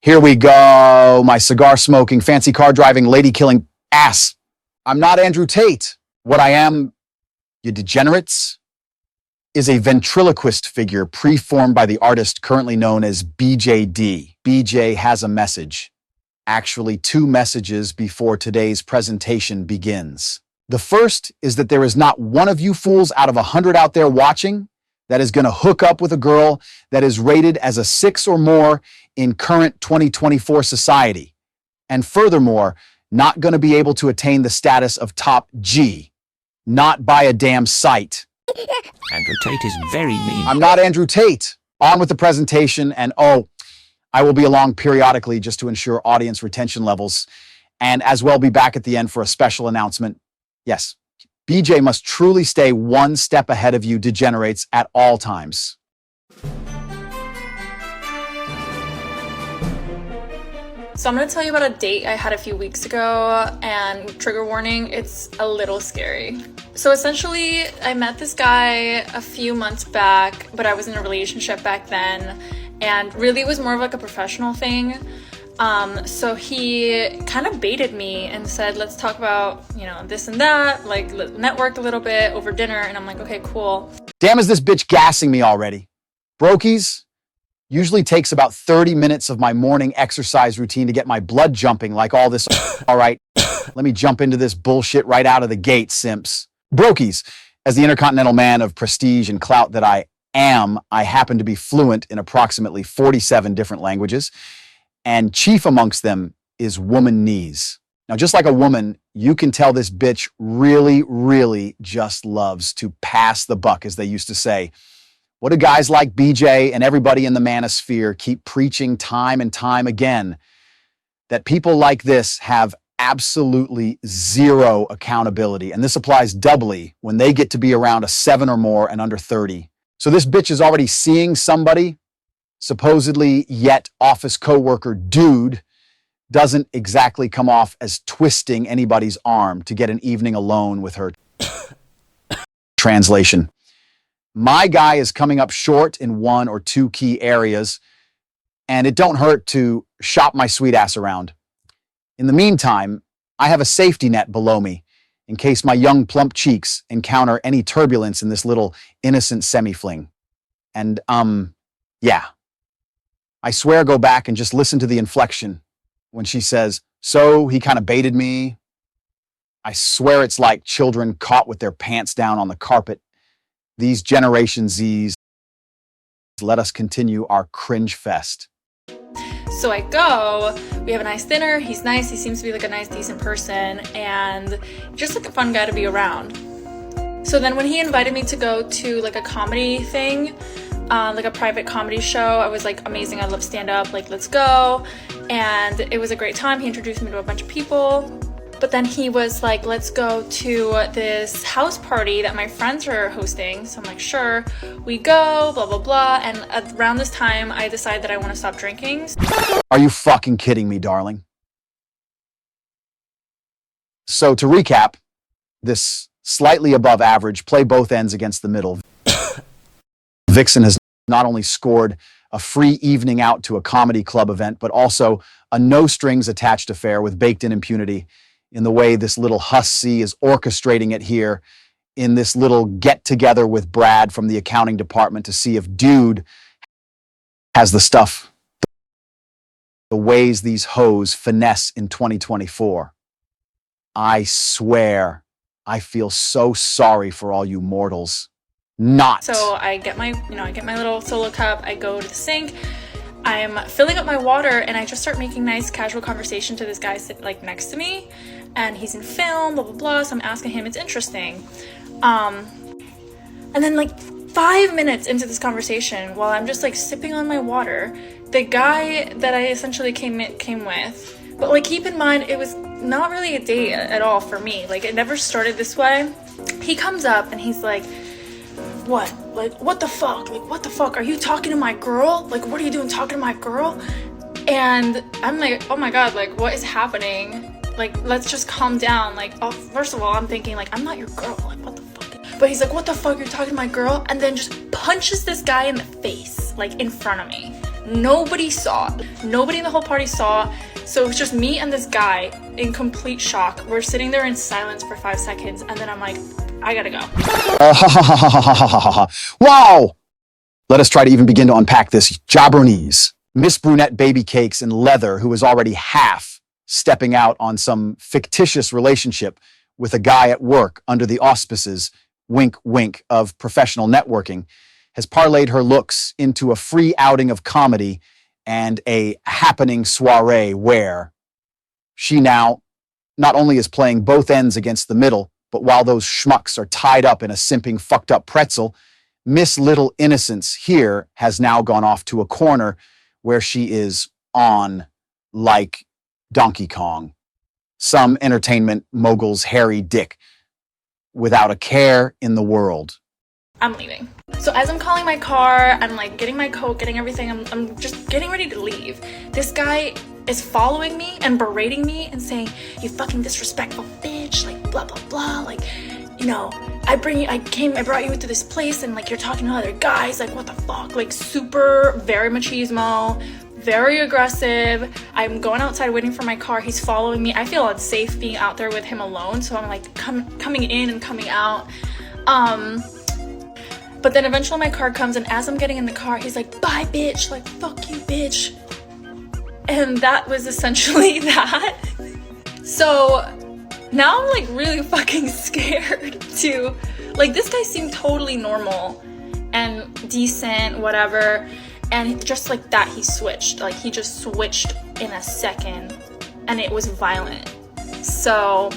Here we go. My cigar smoking, fancy car driving, lady killing ass. I'm not Andrew Tate. What I am, you degenerates, is a ventriloquist figure preformed by the artist currently known as BJD. BJ has a message. Actually, two messages before today's presentation begins. The first is that there is not one of you fools out of 100 out there watching that is going to hook up with a girl that is rated as a 6 or more in current 2024 society. And furthermore, not going to be able to attain the status of top G. Not by a damn sight. Andrew Tate is very mean. I'm not Andrew Tate. On with the presentation, and I will be along periodically just to ensure audience retention levels, and as well be back at the end for a special announcement. Yes, BJ must truly stay one step ahead of you degenerates at all times. So I'm going to tell you about a date I had a few weeks ago, and trigger warning, it's a little scary. So essentially, I met this guy a few months back, but I was in a relationship back then, and really it was more of like a professional thing. So he kind of baited me and said, let's talk about, this and that, like networked a little bit over dinner, and I'm like, okay, cool. Damn, is this bitch gassing me already? Brokies? Usually takes about 30 minutes of my morning exercise routine to get my blood jumping like all this. All right, let me jump into this bullshit right out of the gate, simps. Brokies, as the intercontinental man of prestige and clout that I am, I happen to be fluent in approximately 47 different languages, and chief amongst them is woman-nese. Now, just like a woman, you can tell this bitch really, really just loves to pass the buck, as they used to say. What do guys like BJ and everybody in the manosphere keep preaching time and time again? That people like this have absolutely zero accountability. And this applies doubly when they get to be around a 7 or more and under 30. So this bitch is already seeing somebody, supposedly yet office coworker dude, doesn't exactly come off as twisting anybody's arm to get an evening alone with her. Translation. My guy is coming up short in one or two key areas, and it don't hurt to shop my sweet ass around. In the meantime, I have a safety net below me in case my young plump cheeks encounter any turbulence in this little innocent semi-fling. And, yeah. I swear go back and just listen to the inflection when she says, so he kind of baited me. I swear it's like children caught with their pants down on the carpet. These Generation Zs, let us continue our cringe fest. So I go, we have a nice dinner, he's nice, he seems to be like a nice, decent person, and just like a fun guy to be around. So then when he invited me to go to like a comedy thing, like a private comedy show, I was like, amazing, I love stand-up, like let's go. And it was a great time. He introduced me to a bunch of people. But then he was like, let's go to this house party that my friends are hosting. So I'm like, sure, we go, blah, blah, blah. And around this time, I decide that I want to stop drinking. Are you fucking kidding me, darling? So to recap, this slightly above average, play both ends against the middle. Vixen has not only scored a free evening out to a comedy club event, but also a no strings attached affair with baked-in impunity, in the way this little hussy is orchestrating it here in this little get-together with Brad from the accounting department to see if dude has the stuff, the ways these hoes finesse in 2024. I swear, I feel so sorry for all you mortals. Not. So I get my little solo cup, I go to the sink, I'm filling up my water, and I just start making nice casual conversation to this guy sitting like next to me, and he's in film, blah, blah, blah, so I'm asking him, it's interesting. And then like 5 minutes into this conversation, while I'm just like sipping on my water, the guy that I essentially came with, but like keep in mind, it was not really a date at all for me, like it never started this way. He comes up and he's like, what? Like, what the fuck? Like, what the fuck? Are you talking to my girl? Like, what are you doing talking to my girl? And I'm like, oh my God, like, what is happening? Like, let's just calm down. Like, oh, first of all, I'm thinking, like, I'm not your girl. Like, what the fuck? But he's like, what the fuck? You're talking to my girl? And then just punches this guy in the face, like, in front of me. Nobody saw. Nobody in the whole party saw. So it was just me and this guy in complete shock. We're sitting there in silence for 5 seconds, and then I'm like, I gotta go. Wow! Let us try to even begin to unpack this jabronese. Miss Brunette Baby Cakes in leather, who is already half stepping out on some fictitious relationship with a guy at work under the auspices, wink wink, of professional networking, has parlayed her looks into a free outing of comedy and a happening soiree where she now not only is playing both ends against the middle, but while those schmucks are tied up in a simping fucked up pretzel, Miss Little Innocence here has now gone off to a corner where she is on like Donkey Kong, some entertainment mogul's hairy dick, without a care in the world. I'm leaving. So as I'm calling my car, I'm like getting my coat, getting everything, I'm just getting ready to leave. This guy is following me and berating me and saying, you fucking disrespectful bitch, like blah blah blah, like, you know, I brought you into this place and like you're talking to other guys, like what the fuck, like super, very machismo, very aggressive. I'm going outside waiting for my car. He's following me. I feel unsafe being out there with him alone, so I'm like coming in and coming out. But then eventually my car comes, and as I'm getting in the car, he's like, bye bitch, like fuck you bitch. And that was essentially that. So now I'm like really fucking scared to, like, this guy seemed totally normal and decent, whatever. And just like that, he switched. Like, he just switched in a second, and it was violent. So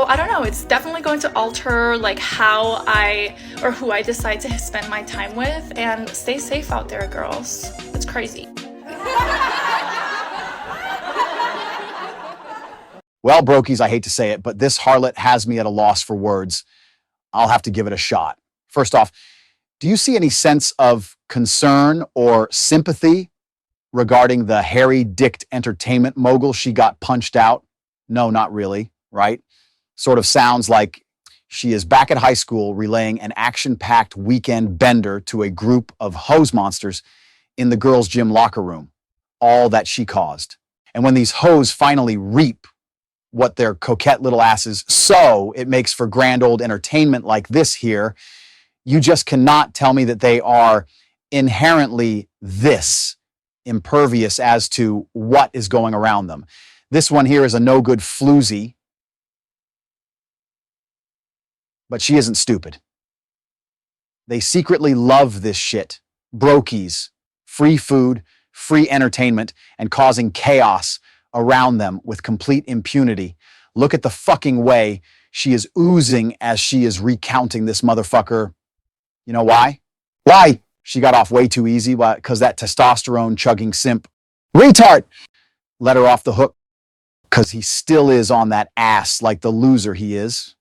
I don't know, it's definitely going to alter like how who I decide to spend my time with. And stay safe out there, girls. It's crazy. Well, brokies, I hate to say it, but this harlot has me at a loss for words. I'll have to give it a shot. First off, do you see any sense of concern or sympathy regarding the hairy-dicked entertainment mogul she got punched out? No, not really, right? Sort of sounds like she is back at high school relaying an action-packed weekend bender to a group of hose monsters in the girls' gym locker room. All that she caused. And when these hoes finally reap what their coquette little asses sow, it makes for grand old entertainment like this here. You just cannot tell me that they are inherently this impervious as to what is going around them. This one here is a no good floozy, but she isn't stupid. They secretly love this shit. Brokies, free food, free entertainment, and causing chaos around them with complete impunity. Look at the fucking way she is oozing as she is recounting this motherfucker. You know why? Why? She got off way too easy because that testosterone chugging simp retard let her off the hook because he still is on that ass like the loser he is.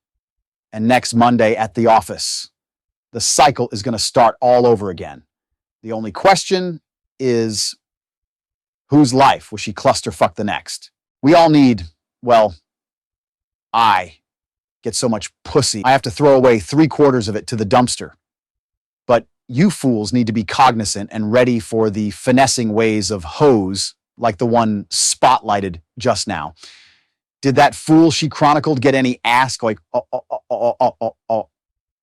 And next Monday at the office, the cycle is going to start all over again. The only question is, whose life will she clusterfuck the next? We all need, well, I get so much pussy, I have to throw away 3/4 of it to the dumpster. But you fools need to be cognizant and ready for the finessing ways of hoes like the one spotlighted just now. Did that fool she chronicled get any ass like,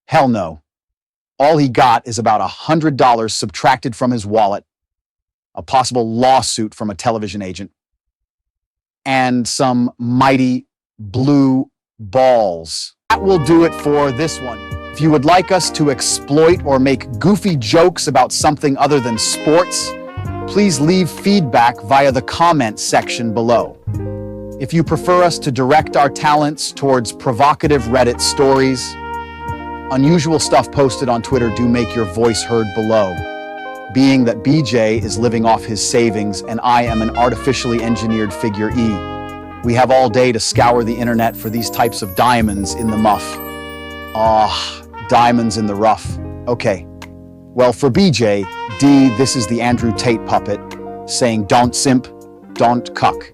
hell no. All he got is about $100 subtracted from his wallet, a possible lawsuit from a television agent, and some mighty blue balls. That will do it for this one. If you would like us to exploit or make goofy jokes about something other than sports, please leave feedback via the comment section below. If you prefer us to direct our talents towards provocative Reddit stories, unusual stuff posted on Twitter do make your voice heard below. Being that BJ is living off his savings and I am an artificially engineered figure E. We have all day to scour the internet for these types of diamonds in the muff. Diamonds in the rough. Okay. Well, for BJ, D, this is the Andrew Tate puppet saying don't simp, don't cuck.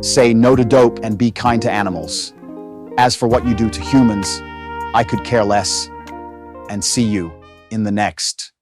Say no to dope and be kind to animals. As for what you do to humans, I could care less. And see you in the next